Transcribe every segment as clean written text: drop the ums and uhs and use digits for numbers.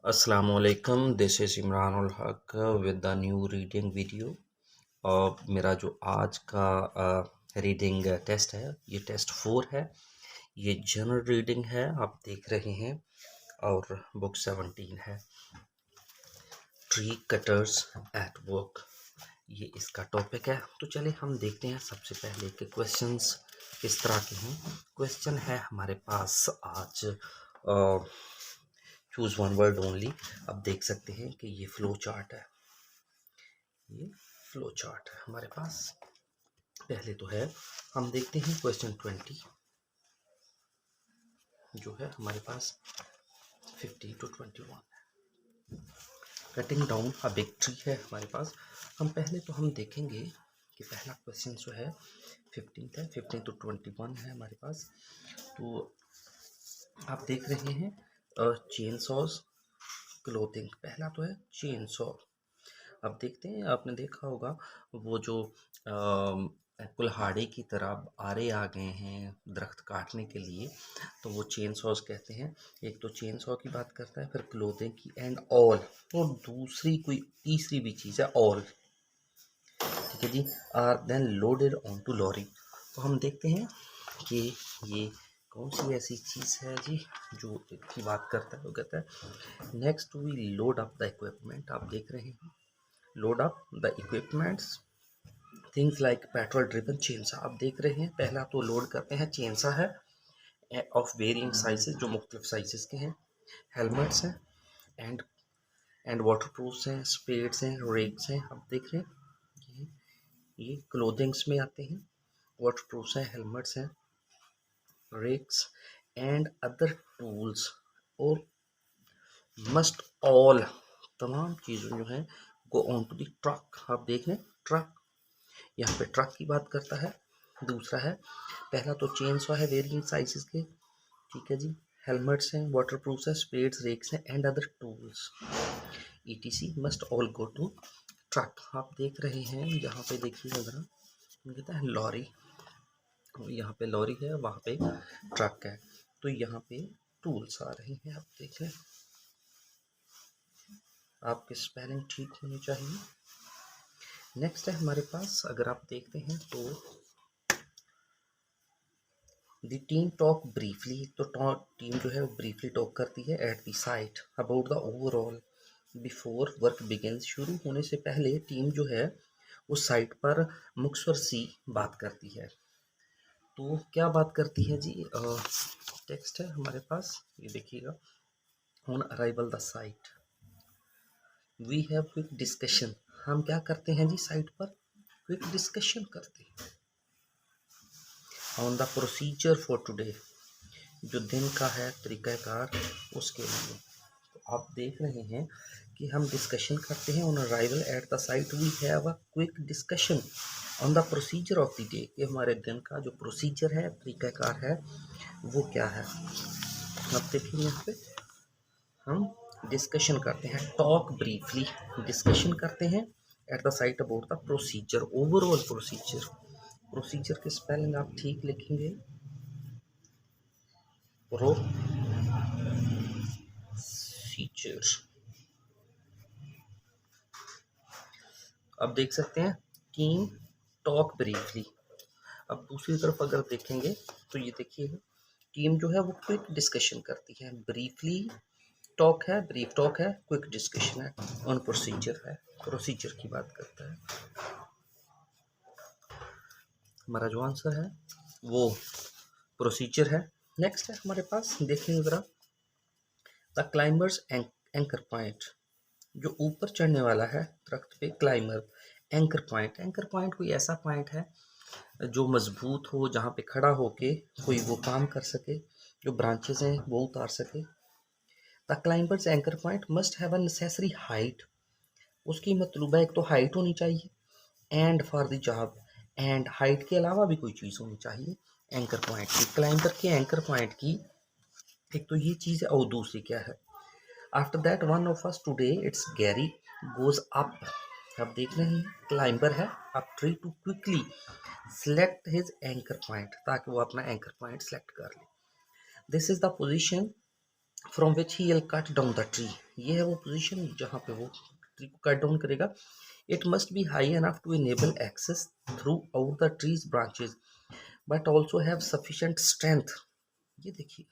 Assalamualaikum, this is Imran ul Haq with the new reading video. और मेरा जो आज का रीडिंग टेस्ट है, ये टेस्ट 4 है। ये जनरल रीडिंग है, आप देख रहे हैं। और बुक 17 है, ट्री कटर्स एट वर्क, ये इसका टॉपिक है। तो चलिए हम देखते हैं सबसे पहले कि क्वेश्चंस किस तरह के हैं। क्वेश्चन है हमारे पास आज चूज वन वर्ड ओनली। अब देख सकते हैं कि ये फ्लो चार्ट है, ये फ्लो चार्ट है हमारे पास। पहले तो है, हम देखते हैं क्वेश्चन 20 जो है हमारे पास 50 to 21 है। Cutting down a big tree है हमारे पास। हम देखेंगे कि पहला क्वेश्चन जो है 15 है, 15 to 21 है हमारे पास। तो आप देख रहे हैं चेन सॉज क्लोथिंग, पहला तो है चेन सॉ। अब देखते हैं, आपने देखा होगा वो जो कुल्हाड़ी की तरह आरे आ गए हैं दरख्त काटने के लिए, तो वो चेन सॉस कहते हैं। एक तो चेन सॉ की बात करता है, फिर क्लोथिंग की, एंड ऑल, और दूसरी कोई तीसरी भी चीज़ है ऑल, ठीक है जी। Are then loaded on to lorry. तो हम देखते हैं कि ये कौन सी ऐसी चीज़ है जी जो की बात करता है। वो कहता है next we load up the equipment. आप देख रहे हैं load up the equipments things like petrol driven chainsaw. आप देख रहे हैं पहला तो लोड करते हैं, चेनसा है ऑफ वेरियंग साइजेस, जो मुख्तलिफ साइजेस के हैं, हेलमेट्स हैं, एंड वाटर प्रूफ्स हैं, स्पेड्स हैं, रेक्स हैं। आप देख रहे हैं ये क्लोथिंग्स में आते हैं, वाटर प्रूफ्स हैं, हेलमेट्स हैं, रेक्स एंड अदर टूल्स, और मस्ट ऑल, तमाम चीज़ें जो हैं go on to the truck. आप देख रहे हैं ट्रक, यहाँ पे ट्रक की बात करता है। दूसरा है, पहला तो चेन सॉ है वेरियंग साइजेस के, ठीक है जी, हेलमेट्स हैं, वाटर प्रूफ है, स्पेड्स, रेक्स हैं, and other tools etc must all go to truck. आप देख रहे हैं यहाँ पे देखिए ज़रा, कहता है लॉरी, यहाँ पे लॉरी है, वहाँ पे ट्रक है, तो यहाँ पे टूल्स आ रहे हैं। आप देख लें, आपकी स्पेलिंग ठीक होनी चाहिए। नेक्स्ट है हमारे पास, अगर आप देखते हैं तो द टीम टॉक ब्रीफली, तो टीम जो है वो ब्रीफली टॉक करती है eight the site about the overall before work begins. शुरू होने से पहले टीम जो है उस साइट पर मुख्तसर सी बात करती है। तो क्या बात करती है जी, टेक्स्ट है हमारे पास, ये देखिएगा। On arrival the site we have quick discussion. हम क्या करते हैं जी साइट पर, क्विक डिस्कशन करते हैं। On the procedure for today, जो दिन का है तरीक़ाकार उसके लिए। तो आप देख रहे हैं कि हम डिस्कशन करते हैं on arrival at the site we have a quick discussion on the procedure of the day, कि हमारे दिन का जो प्रोसीजर है, तरीक़ाकार है, वो क्या है। अब देखिए यहाँ पे हम डिस्कशन करते हैं, टॉक ब्रीफली, डिस्कशन करते हैं eight the site about the procedure, overall procedure. Procedure की स्पेलिंग आप ठीक लिखेंगे, प्रोसीजर। अब देख सकते हैं टीम टॉक ब्रीफली। अब दूसरी तरफ अगर देखेंगे तो ये देखिए टीम जो है वो क्विक डिस्कशन करती है, ब्रीफली टॉक है, ब्रीफ टॉक है, क्विक डिस्कशन है, ऑन प्रोसीजर है, प्रोसीजर की बात करता है। हमारा जो आंसर है वो प्रोसीजर है। नेक्स्ट है हमारे पास, देखेंगे ज़रा, द क्लाइंबर्स एंकर पॉइंट, जो ऊपर चढ़ने वाला है दरख्त पे, climber. Anchor point, anchor point कोई ऐसा पॉइंट है जो मजबूत हो, जहाँ पे खड़ा होके कोई वो काम कर सके, जो ब्रांचेस हैं वो उतार सके। The climbers anchor point must have a necessary height, उसकी मतलूबा एक तो हाइट होनी चाहिए, and for the job, and height के अलावा भी कोई चीज़ होनी चाहिए एंकर पॉइंट की, क्लाइंबर के एंकर पॉइंट की। एक तो ये चीज़ है, और दूसरी क्या है, after that one of us today it's Gary goes up. आप देख रहे हैं क्लाइंबर है up tree to quickly select his anchor point, ताकि वो अपना एंकर पॉइंट सेलेक्ट कर ले। This is the position from which he will cut down the tree. ये है वो पोजीशन जहाँ पे वो ट्री को कट डाउन करेगा। It must be high enough to enable access throughout the trees branches but also have sufficient strength. ये देखिए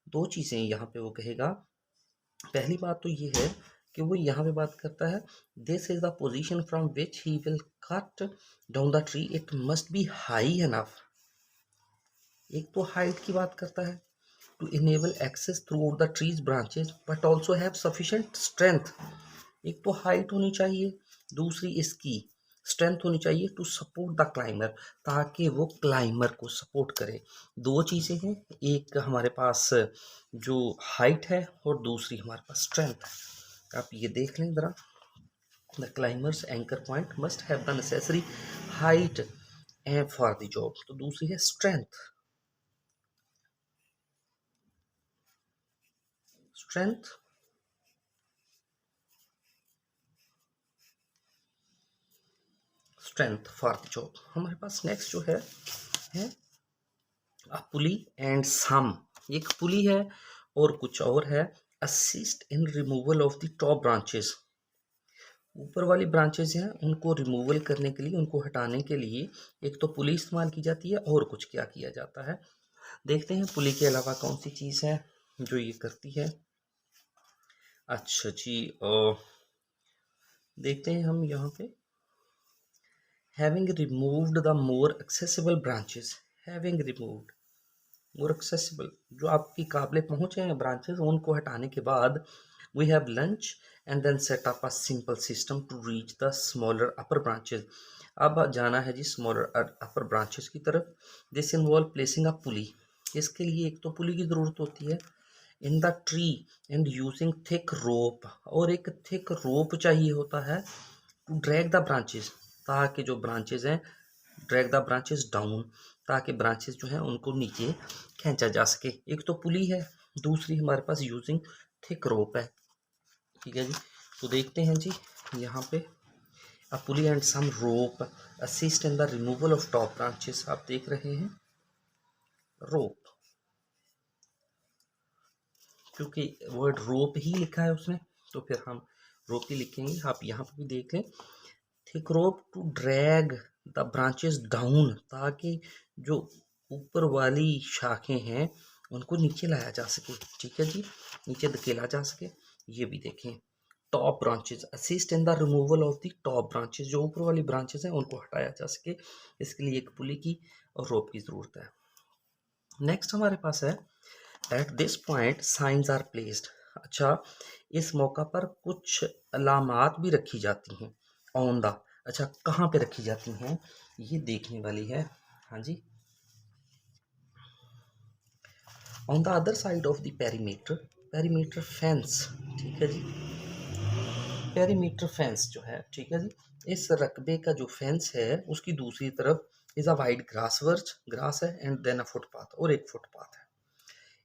दो चीज़ें यहाँ पे वो कहेगा। पहली बात तो ये है कि वो यहाँ पे बात करता है this is the position from which he will cut down the tree, it must be high enough. एक तो हाइट की बात करता है to enable access throughout the trees branches but also have sufficient strength. एक तो height होनी चाहिए, दूसरी इसकी स्ट्रेंथ होनी चाहिए टू सपोर्ट द क्लाइंबर, ताकि वो क्लाइंबर को सपोर्ट करे। दो चीज़ें हैं, एक हमारे पास जो हाइट है और दूसरी हमारे पास स्ट्रेंथ है। आप ये देख लें ज़रा, the climbers anchor point must have the necessary height and for the job. तो दूसरी है strength. Strength strength for the job. हमारे पास नेक्स्ट जो है पुली एंड सम। एक पुली है और कुछ और है। Assist in removal of the top branches. ऊपर वाली ब्रांचेस हैं उनको रिमूवल करने के लिए, उनको हटाने के लिए एक तो पुली इस्तेमाल की जाती है और कुछ क्या किया जाता है। देखते हैं पुली के अलावा कौन सी चीज़ है जो ये करती है। अच्छा जी, देखते हैं हम यहाँ पे having removed the more accessible branches. Having removed more accessible, जो आपकी काबिल पहुँच हैं ब्रांचेस, उनको हटाने के बाद we have lunch and then set up a simple system to reach the smaller upper branches. अब जाना है जी स्मॉलर अपर ब्रांचेस की तरफ। This involve placing a pulley. इसके लिए एक तो पुली की ज़रूरत होती है in the tree and using thick rope, और एक थिक रोप चाहिए होता है टू ड्रैग द ब्रांचेस, ताकि जो ब्रांचेस हैं ड्रैग द ब्रांचेस डाउन, ताकि ब्रांचेस जो हैं उनको नीचे खींचा जा सके। एक तो पुली है, दूसरी हमारे पास यूजिंग थिक रोप है। ठीक है जी, तो देखते हैं जी यहाँ पे a pulley and some rope assist in the removal of top branches. आप देख रहे हैं रोप, क्योंकि वर्ड रोप ही लिखा है उसने तो फिर हम रोप ही लिखेंगे। आप यहाँ पे भी देख लें thick rope to drag the branches down, ताकि जो ऊपर वाली शाखें हैं उनको नीचे लाया जा सके। ठीक है जी, नीचे धकेला जा सके। ये भी देखें top branches assist in the removal of the top branches, जो ऊपर वाली ब्रांचेस हैं उनको हटाया जा सके। इसके लिए एक पुली की और रोप की ज़रूरत है। नेक्स्ट हमारे पास है at this point signs are placed. अच्छा, इस मौका पर कुछ अलामात भी रखी जाती हैं ऑन द। अच्छा, कहाँ पे रखी जाती हैं ये देखने वाली है। हाँ जी, on the other side of the perimeter, perimeter fence. ठीक है जी, पेरीमीटर फेंस जो है, ठीक है जी, इस रकबे का जो फेंस है उसकी दूसरी तरफ इज अ वाइड ग्रास वर्च, ग्रास है, एंड देन अ फुटपाथ, और एक फुटपाथ है।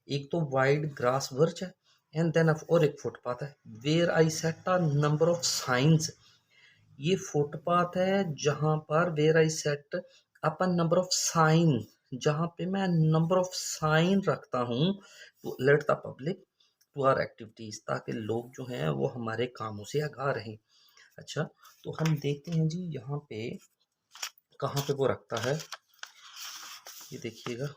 एक तो वाइड ग्रास वर्च है एंड देन और एक फुटपाथ है। Where I set a number of signs. ये फुटपाथ है जहां पर where I set up a number of sign, जहां पे मैं नंबर ऑफ साइन रखता हूँ to alert the public to our activities, ताकि लोग जो हैं वो हमारे कामों से आगाह रहें। अच्छा, तो हम देखते हैं जी यहाँ पे कहाँ पे वो रखता है, ये देखिएगा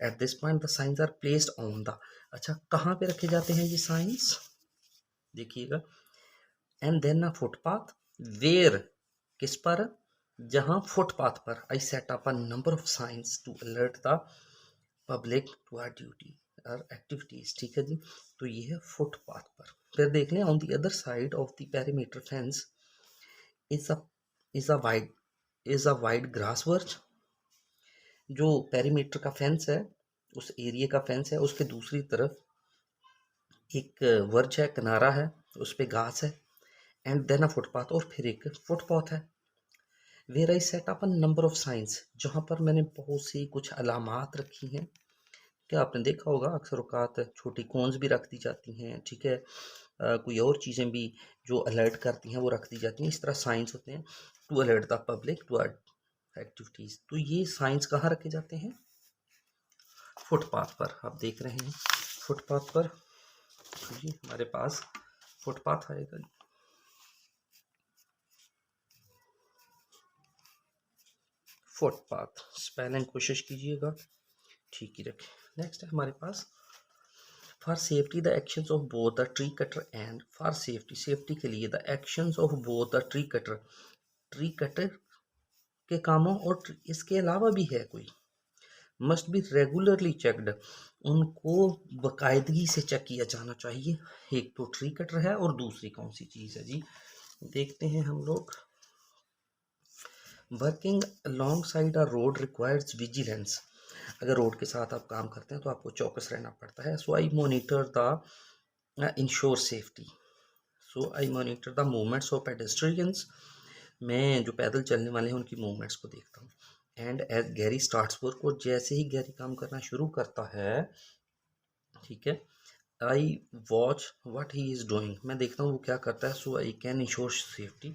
at this point the signs are placed on the. अच्छा, कहाँ पे रखे जाते हैं ये साइंस, देखिएगा and then a footpath where, किस पर, जहाँ फुटपाथ पर I set up a number of signs to alert the public to our duty our activities. ठीक है जी, तो ये है फुटपाथ पर। फिर देख लें on the other side of the perimeter fence is a is a wide is a wide grass वर्च। जो पेरीमीटर का फेंस है, उस एरिया का फेंस है, उसके दूसरी तरफ एक वर्च है, किनारा है, उस पर घास है, एंड देन अ फुटपाथ, और फिर एक फुटपाथ है। Where I set up a number of signs, जहाँ पर मैंने बहुत सी कुछ अलामात रखी हैं। क्या आपने देखा होगा अक्सर औकात छोटी कॉन्स भी रख दी जाती हैं। ठीक है, कोई और चीज़ें भी जो अलर्ट करती हैं वो रख दी जाती हैं। इस तरह साइंस होते हैं to alert the public to activities. तो ये साइंस कहाँ रखे जाते हैं, फुटपाथ पर। आप देख रहे हैं फुटपाथ पर जी हमारे पास फुटपाथ आएगा। फुटपाथ स्पेलिंग कोशिश कीजिएगा ठीक ही रखें। नेक्स्ट है हमारे पास for safety the actions of both the tree cutter and for safety safety के लिए the actions of both the tree cutter के कामों और इसके अलावा भी है कोई मस्ट बी रेगुलरली चेकड उनको बाकायदगी से चेक किया जाना चाहिए। एक तो ट्री कटर है और दूसरी कौन सी चीज़ है जी देखते हैं हम लोग। Working along side a road requires vigilance अगर रोड के साथ आप काम करते हैं तो आपको चौकस रहना पड़ता है। So I monitor the ensure safety so I monitor the movements of pedestrians मैं जो पैदल चलने वाले हैं उनकी मूवमेंट्स को देखता हूँ। And as Gary starts work और जैसे ही गैरी काम करना शुरू करता है ठीक है आई watch what he is doing मैं देखता हूँ वो क्या करता है। So I can ensure safety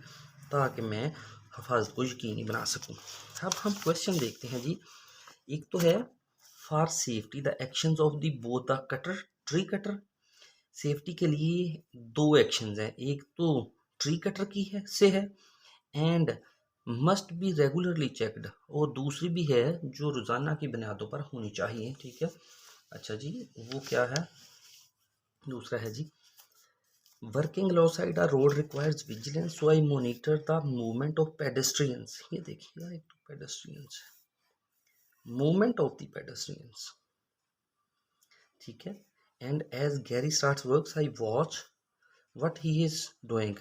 ताकि मैं हिफाजत को यकीनी बना सकूँ। अब हम क्वेश्चन देखते हैं जी। एक तो है for safety the actions of the both the cutter tree cutter safety के लिए दो एक्शंस हैं एक तो ट्री कटर की है and must be regularly checked और दूसरी भी है जो रोज़ाना की बुनियादों पर होनी चाहिए ठीक है। अच्छा जी वो क्या है दूसरा है जी working alongside a road requires vigilance so I monitor the movement of pedestrians ये देखिएगा एक तो pedestrians movement of the pedestrians ठीक है। And as Gary starts works I watch what he is doing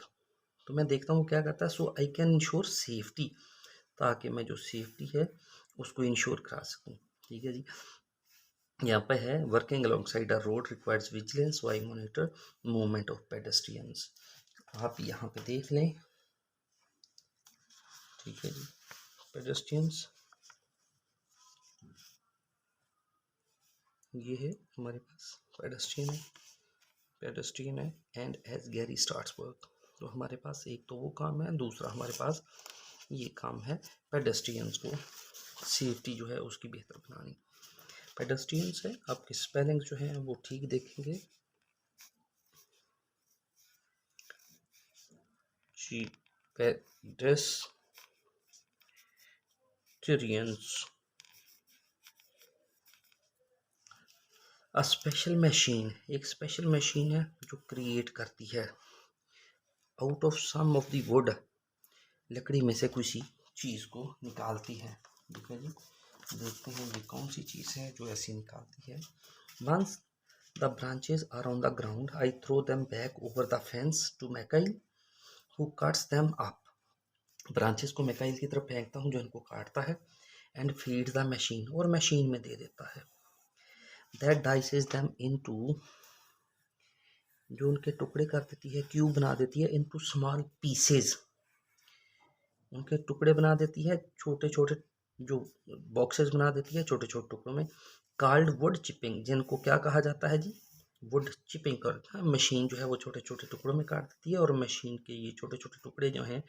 तो मैं देखता हूँ क्या करता है। So I can ensure safety ताकि मैं जो सेफ्टी है उसको इंश्योर करा सकूँ ठीक है जी। यहाँ पे है working alongside a road requires vigilance why monitor movement of pedestrians आप यहाँ पे देख लें ठीक है जी। पेडेस्ट्रियंस ये है हमारे पास पेडेस्ट्रियन है and as Gary starts work तो हमारे पास एक तो वो काम है दूसरा हमारे पास ये काम है पेडेस्ट्रियंस को सेफ्टी जो है उसकी बेहतर बनानी। पेडेस्ट्रियंस है आपके स्पेलिंग जो है वो ठीक देखेंगे जी पेडेस्ट्रियंस अ स्पेशल मशीन एक स्पेशल मशीन है जो क्रिएट करती है out of some of the wood लकड़ी में से किसी चीज़ को निकालती है ठीक है जी। देखते हैं ये कौन सी चीज़ है जो ऐसी निकालती है। Once the branches are on the ground I throw them back over the fence to Michael who cuts them up branches को मैकाइल की तरफ फेंकता हूँ जो इनको काटता है एंड फीड द मशीन और मशीन में दे देता है। दैट डाइसेस देम इनटू जो उनके टुकड़े कर देती है क्यूब बना देती है इनटू स्मॉल पीसेस उनके टुकड़े बना देती है छोटे छोटे जो बॉक्सेस बना देती है छोटे छोटे टुकड़ों में। कार्ल्ड वुड चिपिंग जिनको क्या कहा जाता है जी वुड चिपिंग करता है मशीन जो है वो छोटे छोटे टुकड़ों में काट देती है और मशीन के ये छोटे छोटे टुकड़े जो हैं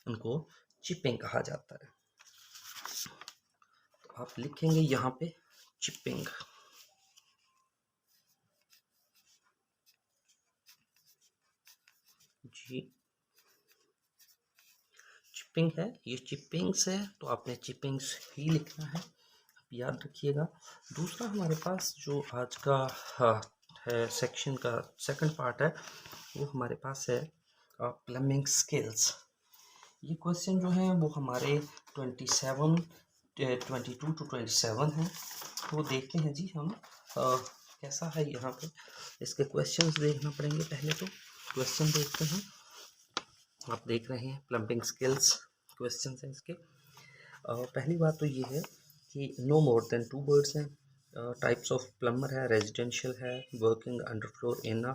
उनको चिपिंग कहा जाता है। तो आप लिखेंगे यहाँ पे चिपिंग जी चिपिंग है ये चिपिंग्स है तो आपने चिपिंग्स ही लिखना है आप याद रखिएगा। दूसरा हमारे पास जो आज का है सेक्शन का सेकंड पार्ट है वो हमारे पास है प्लम्बिंग स्किल्स। ये क्वेश्चन जो है वो हमारे 22 to 27 है वो देखते हैं जी हम कैसा है। यहाँ पे इसके क्वेश्चंस देखना पड़ेंगे पहले तो क्वेश्चन देखते हैं। आप देख रहे हैं प्लम्बिंग स्किल्स क्वेश्चन हैं इसके। पहली बात तो ये है कि नो मोर देन 2 वर्ड्स हैं। टाइप्स ऑफ प्लम्बर है रेजिडेंशियल है वर्किंग अंडर फ्लोर इन अ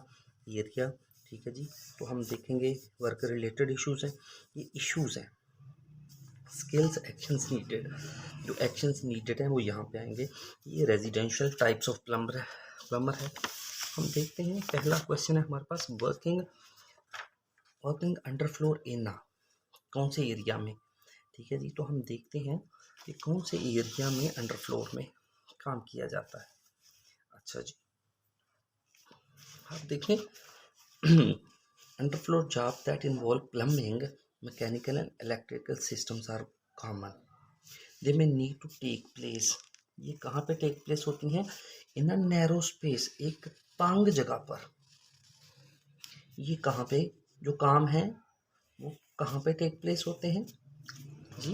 एरिया ठीक है जी। तो हम देखेंगे वर्क रिलेटेड इश्यूज़ हैं ये इश्यूज़ हैं। स्किल्स एक्शंस नीडेड जो एक्शंस नीडेड हैं वो यहाँ पे आएंगे। ये रेजिडेंशियल टाइप्स ऑफ प्लम्बर है। हम देखते हैं पहला क्वेश्चन है हमारे पास वर्किंग अंडर फ्लोर इन कौन से एरिया में ठीक है जी। तो हम देखते हैं कि कौन से एरिया में अंडर फ्लोर में काम किया जाता है। अच्छा जी आप देखें underfloor job that involve plumbing, mechanical and electrical systems are common. They may need to take place. ये कहाँ पे टेक प्लेस होती हैं? इन अ नैरो स्पेस, एक तंग जगह पर। ये कहाँ पे जो काम है वो कहाँ पे टेक प्लेस होते हैं जी?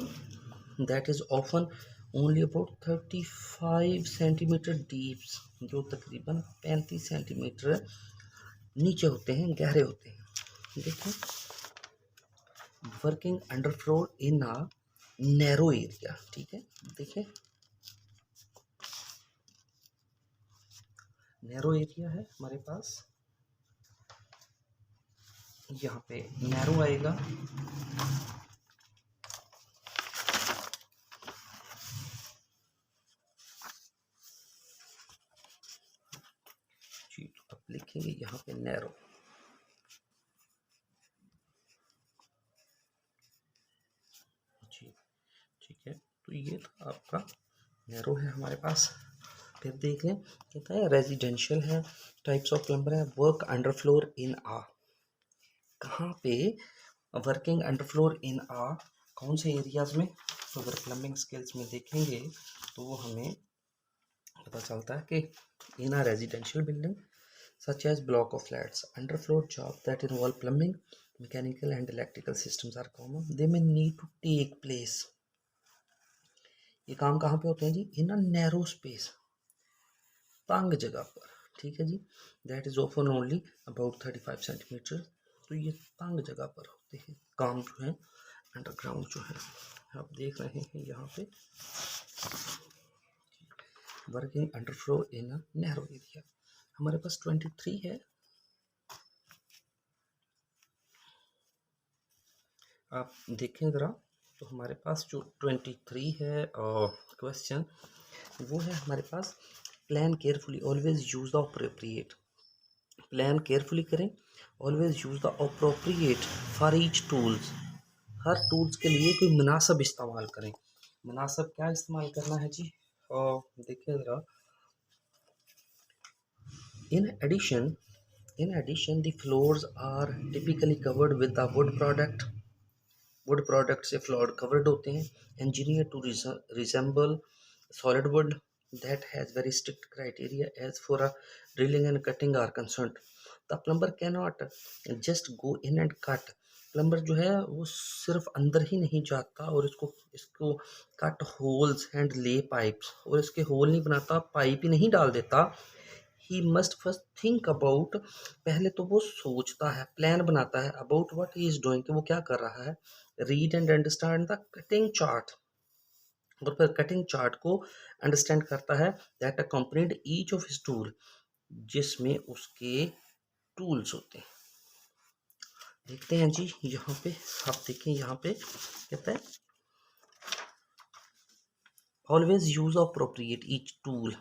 That is often only about 35 centimetre deep, जो तकरीबन 35 सेंटीमीटर नीचे होते हैं, गहरे होते हैं। देखो, working under floor in a narrow area, ठीक है। देखिए नैरो एरिया है हमारे पास, यहाँ पे नैरो आएगा, जी। तो अब लिखेंगे यहाँ पे नैरो, जी ठीक है। तो ये था आपका नैरो है हमारे पास। फिर देख लें, कहता है रेजिडेंशियल है, टाइप्स ऑफ प्लम्बर है, वर्क अंडर फ्लोर इन आ, कहाँ पे वर्किंग अंडर फ्लोर इन आ, कौन से एरियाज में? तो अगर प्लम्बिंग स्किल्स में देखेंगे तो वो हमें पता चलता है कि in a residential building such as block of flats, underfloor jobs that involve plumbing, mechanical and electrical systems are common. They may need to take place. ये काम कहाँ पे होते हैं जी? इन अ नैरो स्पेस, तंग जगह पर, ठीक है जी। That is often only about 35 centimetre. तो ये तंग जगह पर होते हैं काम जो है अंडरग्राउंड जो है। आप देख रहे हैं यहाँ पे working underfloor in a narrow area. हमारे पास 23 है, आप देखें ज़रा। तो हमारे पास जो 23 है क्वेश्चन, वो है हमारे पास plan carefully, always use the appropriate. Plan carefully करें, always use the appropriate for each tools. हर टूल्स के लिए कोई मुनासिब इस्तेमाल करें। मुनासिब क्या इस्तेमाल करना है जी? देखिए ज़रा, in addition the floors are typically covered with the wood product से फ्लोर कवर्ड होते हैं, engineered to resemble solid wood that has very strict criteria as for a drilling and cutting are concerned. The plumber cannot just go in and cut. Plumber जो है वो सिर्फ अंदर ही नहीं जाता और इसको कट होल्स एंड ले पाइप्स, और इसके होल नहीं बनाता, पाइप ही नहीं डाल देता। He must first think about, पहले तो वो सोचता है, प्लान बनाता है, about what he is doing, कि वो क्या कर रहा है। Read and understand the cutting chart, और फिर कटिंग चार्ट को अंडरस्टैंड करता है। That accompanied each of his tool, जिसमें उसके टूल्स होते हैं। देखते हैं जी यहाँ पे, आप देखें यहाँ पे कहता है always use appropriate each tool.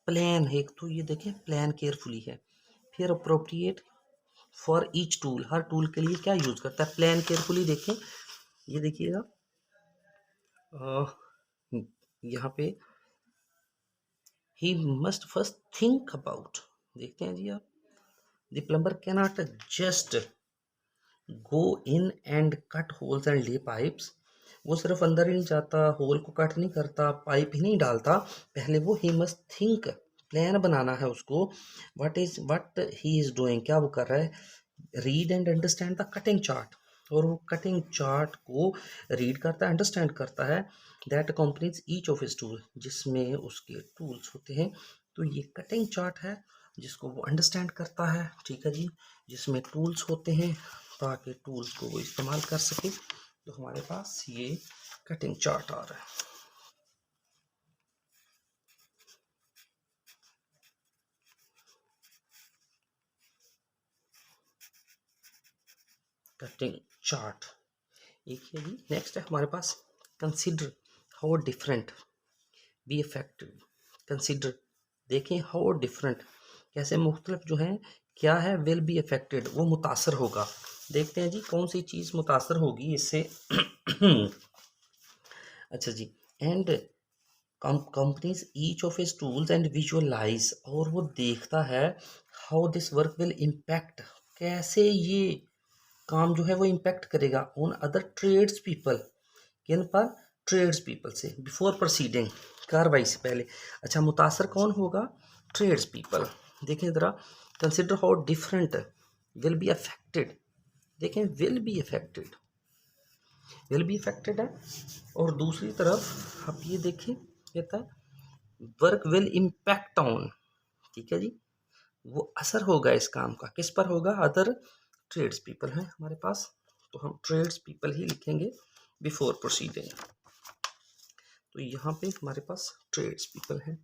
Plan है एक, तो ये देखें प्लान केयरफुली है, फिर appropriate for each tool, her tool के लिए क्या यूज करता है। प्लान केयरफुली देखें, ये देखिएगा यहाँ पे he must first think about, देखते हैं जी आप, the plumber can not just go in and cut holes and ले पाइप्स। वो सिर्फ अंदर ही नहीं जाता, होल को कट नहीं करता, पाइप ही नहीं डालता, पहले वो ही मस्ट थिंक, प्लान बनाना है उसको। व्हाट ही इज डूइंग, क्या वो कर रहा है। Read and understand the cutting chart, और वो कटिंग चार्ट को रीड करता है, अंडरस्टैंड करता है। That companies each of his tool, जिसमें उसके टूल्स होते हैं। तो ये कटिंग चार्ट है जिसको वो अंडरस्टैंड करता है, ठीक है जी, जिसमें टूल्स होते हैं ताकि टूल्स को वो इस्तेमाल कर सके। तो हमारे पास ये कटिंग चार्ट आ रहा है। कटिंग चार्ट एक है जी। नेक्स्ट है हमारे पास consider how different be effective. Consider, देखें हाउ डिफरेंट, कैसे मुख्तलिफ जो हैं क्या है, विल बी अफेक्टेड, वो मुतासर होगा। देखते हैं जी कौन सी चीज़ मुतासर होगी इससे। अच्छा जी, and companies each of his tools and visualise, और वो देखता है how this work will impact, कैसे ये काम जो है वो इम्पैक्ट करेगा ऑन अदर ट्रेड्स पीपल, किन पर, ट्रेड्स पीपल से, बिफोर प्रोसीडिंग, कार्रवाई से पहले। अच्छा, मुतासर कौन होगा, ट्रेड्स पीपल। देखें ज़रा, consider how different will be affected, देखें will be affected, will be affected है, और दूसरी तरफ आप ये देखें कहता है वर्क विल इम्पैक्ट ऑन, ठीक है जी, वो असर होगा इस काम का, किस पर होगा, अदर ट्रेड्स पीपल हैं हमारे पास, तो हम ट्रेड्स पीपल ही लिखेंगे बिफोर प्रोसीडिंग। तो यहाँ पे हमारे पास ट्रेड्स पीपल हैं।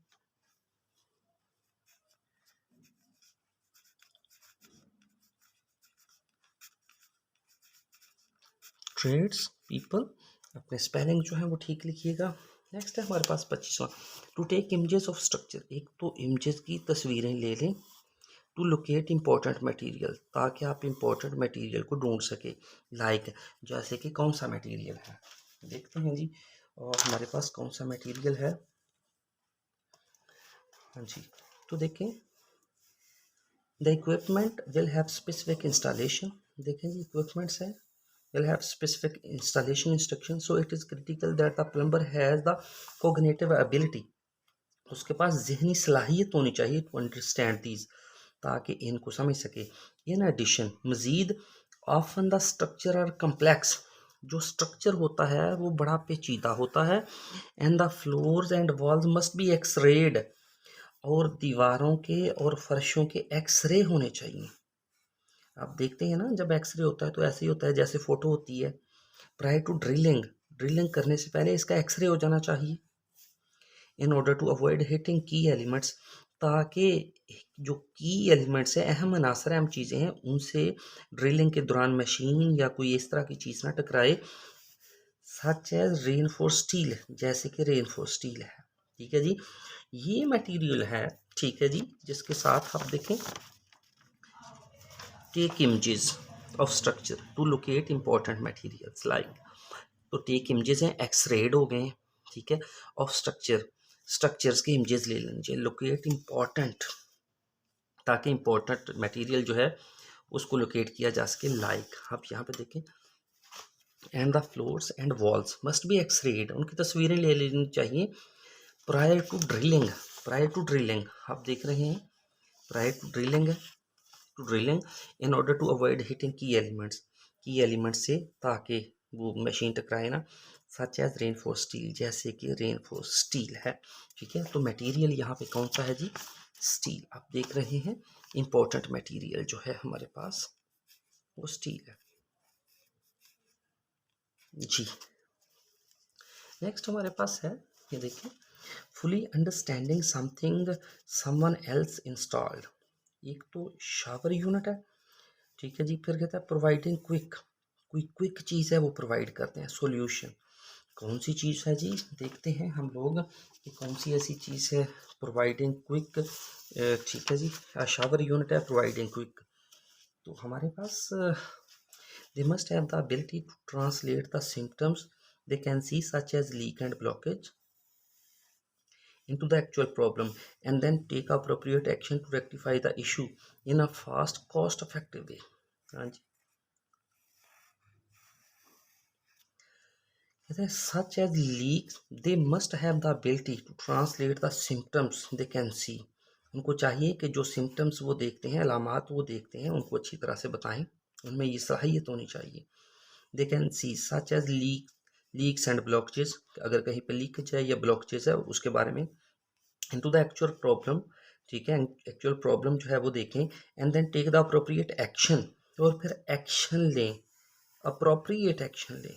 ट्रेड्स पीपल, अपने स्पेलिंग जो है वो ठीक लिखिएगा। नेक्स्ट है हमारे पास 25वां, to take images of structure, एक तो इमेजेस की तस्वीरें ले लें, टू लोकेट इम्पोर्टेंट मटेरियल, ताकि आप इम्पोर्टेंट मटेरियल को ढूंढ सके, लाइक जैसे कि कौन सा मटेरियल है, देखते हैं जी, और हमारे पास कौन सा मटेरियल है, हाँ जी, तो देखें the equipment will have specific installation, देखें जी इक्विपमेंट्स है, will have specific installation instructions, so it is critical that the plumber has the cognitive ability, उसके पास जहनी सलाहियत होनी चाहिए to understand these, ताकि इनको समझ सके। in addition, मज़ीद often the structure are complex, जो स्ट्रक्चर होता है वो बड़ा पेचीदा होता है, and the floors and walls must be x-rayed, और दीवारों के और फर्शों के एक्सरे होने चाहिए। आप देखते हैं ना, जब एक्सरे होता है तो ऐसे ही होता है जैसे फोटो होती है, प्रायर टू ड्रिलिंग, ड्रिलिंग करने से पहले इसका एक्सरे हो जाना चाहिए, in order to avoid hitting key elements, ताकि जो की एलिमेंट्स हैं, अहम अनासर अहम चीज़ें हैं, उनसे ड्रिलिंग के दौरान मशीन या कोई इस तरह की चीज़ ना टकराए, सच एज रेनफोर्स स्टील, जैसे कि रेनफोर्स स्टील है, ठीक है जी, ये मटेरियल है, ठीक है जी, जिसके साथ आप देखें take images of structure to locate important materials, like तो टेक इमेजेस हैं, एक्सरेड हो गए हैं, ठीक है, ऑफ स्ट्रक्चर, स्ट्रक्चर्स के इमेजेस ले लीजिए, लोकेट इंपॉर्टेंट, ताकि इंपॉर्टेंट मटेरियल जो है उसको लोकेट किया जा सके, लाइक आप यहाँ पे देखें, and the floors and walls must be x-rayed, उनकी तस्वीरें ले लेनी चाहिए, prior to drilling, prior to drilling आप देख रहे हैं, प्रायर टू ड्रिलिंग है, to drilling in order to avoid hitting key elements से, ताकि वो मशीन टकराए ना, सच एज रेनफोर्स स्टील, जैसे कि रेनफोर्स स्टील है, ठीक है, तो मटेरियल यहाँ पे कौन सा है जी, स्टील, आप देख रहे हैं इंपॉर्टेंट मटेरियल जो है हमारे पास वो स्टील है जी। नेक्स्ट हमारे पास है, ये देखिए, fully understanding something someone else installed, एक तो शावर यूनिट है, ठीक है जी, फिर कहता है प्रोवाइडिंग क्विक, कोई क्विक चीज़ है वो प्रोवाइड करते हैं, सॉल्यूशन, कौन सी चीज़ है जी, देखते हैं हम लोग कि कौन सी ऐसी चीज़ है, प्रोवाइडिंग क्विक, ठीक है जी, शावर यूनिट है, प्रोवाइडिंग क्विक, तो हमारे पास they must have the ability to translate the symptoms they can see such as leak and blockage into the actual problem, and then take appropriate action to rectify the issue in a fast cost effective way, हाँ जी, कहते हैं such as leaks they must have the ability to translate the symptoms they can see, उनको चाहिए कि जो symptoms वो देखते हैं, अलामात वो देखते हैं, उनको अच्छी तरह से बताएं, उनमें ये सलाहियत होनी चाहिए, they can see such as leaks and blockages, अगर कहीं पर लीकेज है या ब्लॉकेजेस है उसके बारे में, इनटू द एक्चुअल प्रॉब्लम, ठीक है, एक्चुअल प्रॉब्लम जो है वो देखें, and then take the appropriate action, और फिर एक्शन लें, अप्रोप्रिएट एक्शन लें,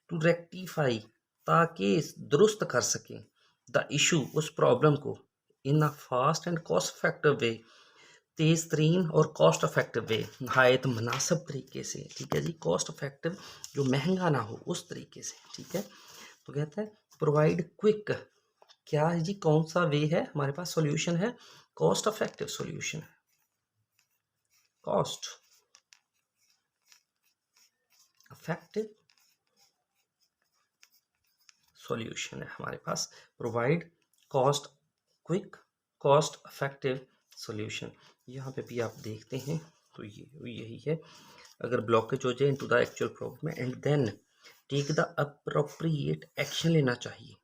टू रेक्टिफाई, ताकि दुरुस्त कर सकें, द इशू, उस प्रॉब्लम को, in a fast and cost effective way, तेज़ तरीन और कॉस्ट इफेक्टिव वे, नहायत मुनासिब तरीके से, ठीक है जी, कॉस्ट इफेक्टिव, जो महंगा ना हो उस तरीके से, ठीक है, तो कहता है प्रोवाइड क्विक, क्या है जी, कौन सा वे है हमारे पास, सॉल्यूशन है कॉस्ट इफेक्टिव सॉल्यूशन है, कॉस्ट इफेक्टिव सॉल्यूशन है हमारे पास, provide cost quick cost effective solution. यहाँ पे भी आप देखते हैं तो ये यही है, अगर ब्लॉकेज हो जाए into the actual problem and then take the appropriate action लेना चाहिए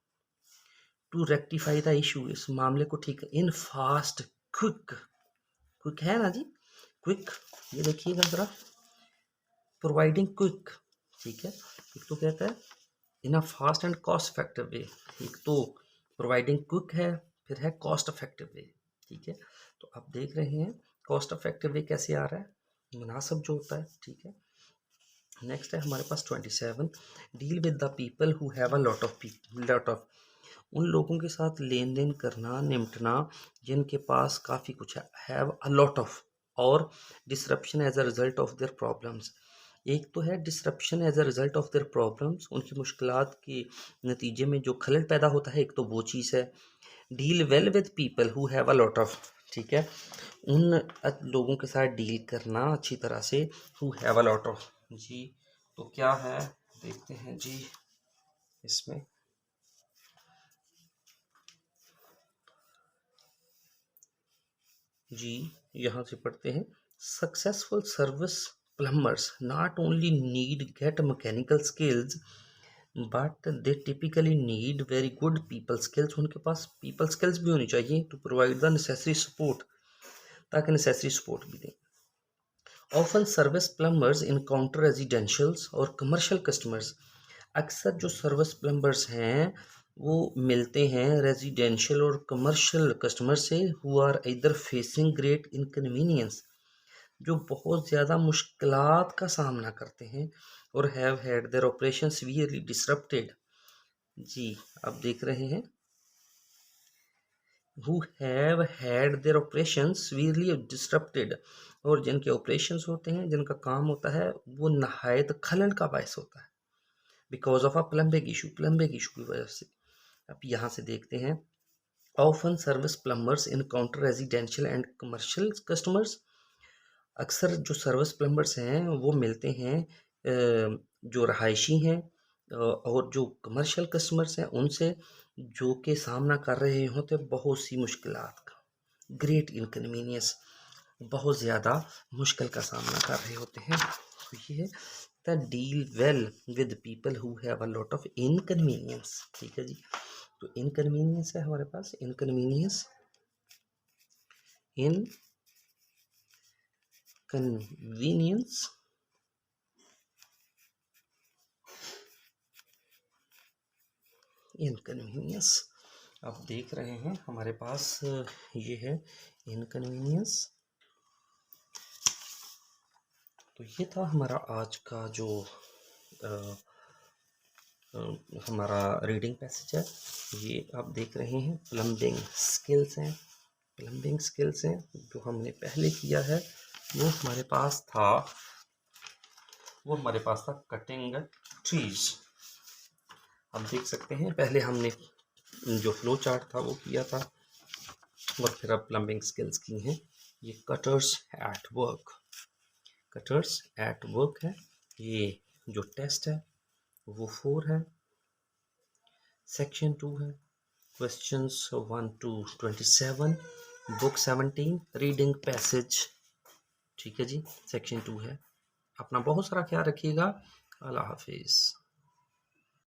टू रेक्टिफाई द इशू, इस मामले को ठीक इन फास्ट क्विक, क्विक है ना जी, क्विक, ये देखिएगा जरा, प्रोवाइडिंग क्विक, ठीक है। एक तो कहता है in a fast and cost effective way, एक तो प्रोवाइडिंग क्विक है, फिर है कॉस्ट इफेक्टिव वे, ठीक है। तो आप देख रहे हैं कॉस्ट इफेक्टिव वे कैसे आ रहा है, मुनासिब जो होता है, ठीक है। नेक्स्ट है हमारे पास 27, deal with the people who have a lot of, उन लोगों के साथ लेन देन करना, निपटना जिनके पास काफ़ी कुछ है, हैव अ लॉट ऑफ, और disruption as a result of their problems, एक तो है disruption as a result of their problems, उनकी मुश्किलात के नतीजे में जो खलल पैदा होता है, एक तो वो चीज़ है। Deal well with people who have a lot of, ठीक है, उन लोगों के साथ डील करना अच्छी तरह से, who have a lot of जी। तो क्या है देखते हैं जी इसमें, जी यहाँ से पढ़ते हैं, successful service plumbers not only need get mechanical skills but they typically need very good people skills, उनके पास पीपल स्किल्स भी होनी चाहिए to provide the necessary support, ताकि नेसेसरी सपोर्ट भी दें। Often service plumbers encounter residentials और commercial customers, अक्सर जो सर्विस प्लम्बर्स हैं वो मिलते हैं रेजिडेंशियल और कमर्शियल कस्टमर से, who are either facing great inconvenience, जो बहुत ज़्यादा मुश्किलात का सामना करते हैं, और have had their operation severely disrupted, जी आप देख रहे हैं, who have had their operations severely disrupted, और जिनके ऑपरेशंस होते हैं, जिनका काम होता है वो नहायत खलल का बायस होता है, because of a plumbing issue की वजह से। अब यहाँ से देखते हैं, often service plumbers encounter residential and commercial customers, अक्सर जो सर्विस प्लम्बर्स हैं वो मिलते हैं जो रहायशी हैं और जो कमर्शियल कस्टमर्स हैं उनसे, जो कि सामना कर रहे होते बहुत सी मुश्किलात का, ग्रेट इनकन्वीनियंस, बहुत ज़्यादा मुश्किल का सामना कर रहे होते हैं। तो ये है the deal well with people who have a lot of inconvenience, ठीक है जी। तो इनकन्वीनियंस है हमारे पास, इनकन्वीनियंस, इनकन्वीनियंस, इनकन्वीनियंस, आप देख रहे हैं हमारे पास ये है इनकन्वीनियंस। तो ये था हमारा आज का जो हमारा रीडिंग पैसेज है, ये आप देख रहे हैं प्लम्बिंग स्किल्स हैं, प्लम्बिंग स्किल्स हैं, जो हमने पहले किया है वो हमारे पास था, कटिंग ट्रीज, आप देख सकते हैं पहले हमने जो फ्लो चार्ट था वो किया था, और फिर अब प्लम्बिंग स्किल्स की हैं। ये कटर्स एट वर्क है, ये जो टेस्ट है वो 4 है, सेक्शन 2 है, questions 1 to 27, book 17 reading passage, ठीक है जी, सेक्शन 2 है। अपना बहुत सारा ख्याल रखिएगा, अल्लाह हाफिज़।